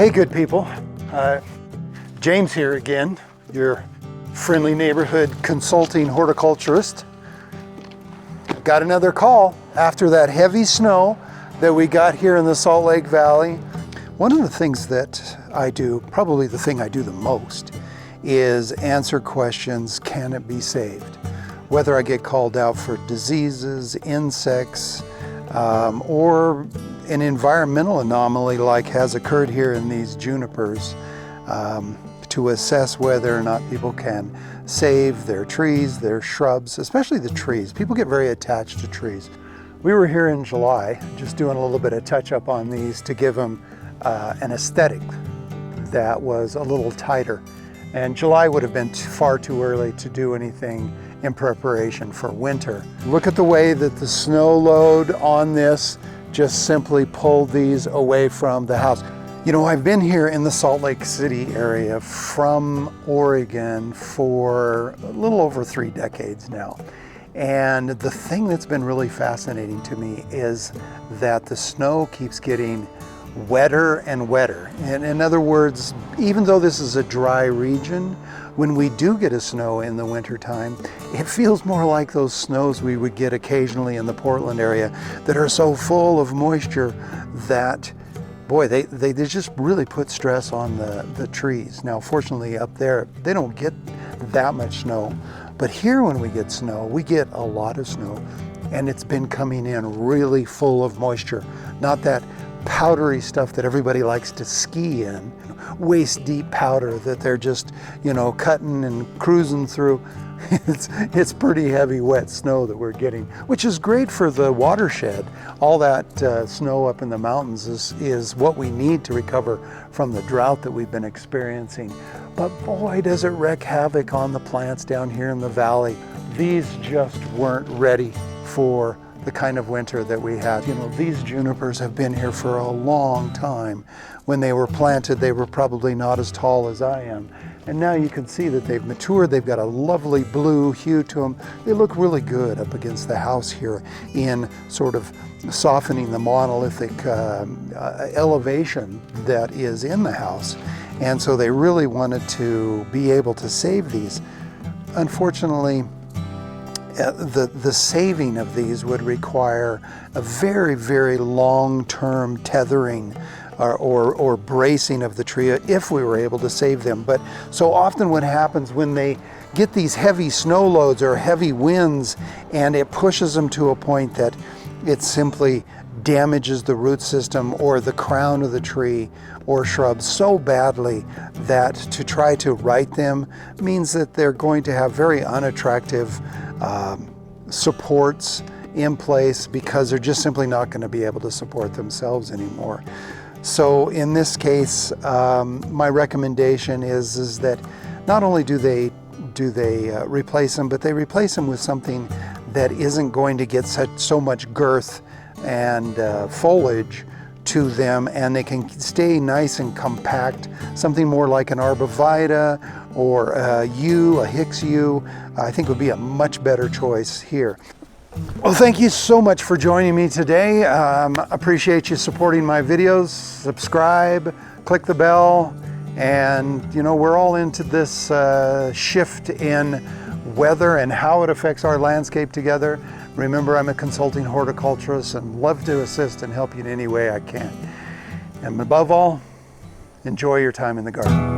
Hey, good people. James here again, your friendly neighborhood consulting horticulturist. Got another call after that heavy snow that we got here in the Salt Lake Valley. One of the things that I do, probably the thing I do the most, is answer questions, can it be saved? Whether I get called out for diseases, insects, or an environmental anomaly like has occurred here in these junipers, to assess whether or not people can save their trees, their shrubs, especially the trees. People get very attached to trees. We were here in July, just doing a little bit of touch up on these to give them an aesthetic that was a little tighter. And July would have been far too early to do anything in preparation for winter. Look at the way that the snow load on this just simply pulled these away from the house. You know, I've been here in the Salt Lake City area from Oregon for a little over 3 decades now. And the thing that's been really fascinating to me is that the snow keeps getting wetter and wetter. And in other words, even though this is a dry region, when we do get a snow in the wintertime, it feels more like those snows we would get occasionally in the Portland area that are so full of moisture that, boy, they just really put stress on the trees. Now, fortunately up there, they don't get that much snow. But here when we get snow, we get a lot of snow, and it's been coming in really full of moisture. Not that powdery stuff that everybody likes to ski in, waist deep powder that they're just, you know, cutting and cruising through. It's pretty heavy wet snow that we're getting, which is great for the watershed. All that snow up in the mountains is what we need to recover from the drought that we've been experiencing. But boy, does it wreak havoc on the plants down here in the valley. These just weren't ready for the kind of winter that we had. You know, these junipers have been here for a long time. When they were planted, they were probably not as tall as I am. And now you can see that they've matured. They've got a lovely blue hue to them. They look really good up against the house here in sort of softening the monolithic elevation that is in the house. And so they really wanted to be able to save these. Unfortunately, the saving of these would require a very, very long-term tethering or bracing of the tree if we were able to save them. But so often what happens when they get these heavy snow loads or heavy winds, and it pushes them to a point that it simply damages the root system or the crown of the tree or shrub so badly that to try to right them means that they're going to have very unattractive supports in place because they're just simply not going to be able to support themselves anymore. So in this case, my recommendation is that not only do they replace them, but they replace them with something that isn't going to get so much girth and foliage to them, and they can stay nice and compact. Something more like an arborvitae or a yew, a Hicks yew, I think would be a much better choice here. Well, thank you so much for joining me today. Appreciate you supporting my videos. Subscribe, click the bell, and you know, we're all into this shift in weather and how it affects our landscape together. Remember, I'm a consulting horticulturist and love to assist and help you in any way I can. And above all, enjoy your time in the garden.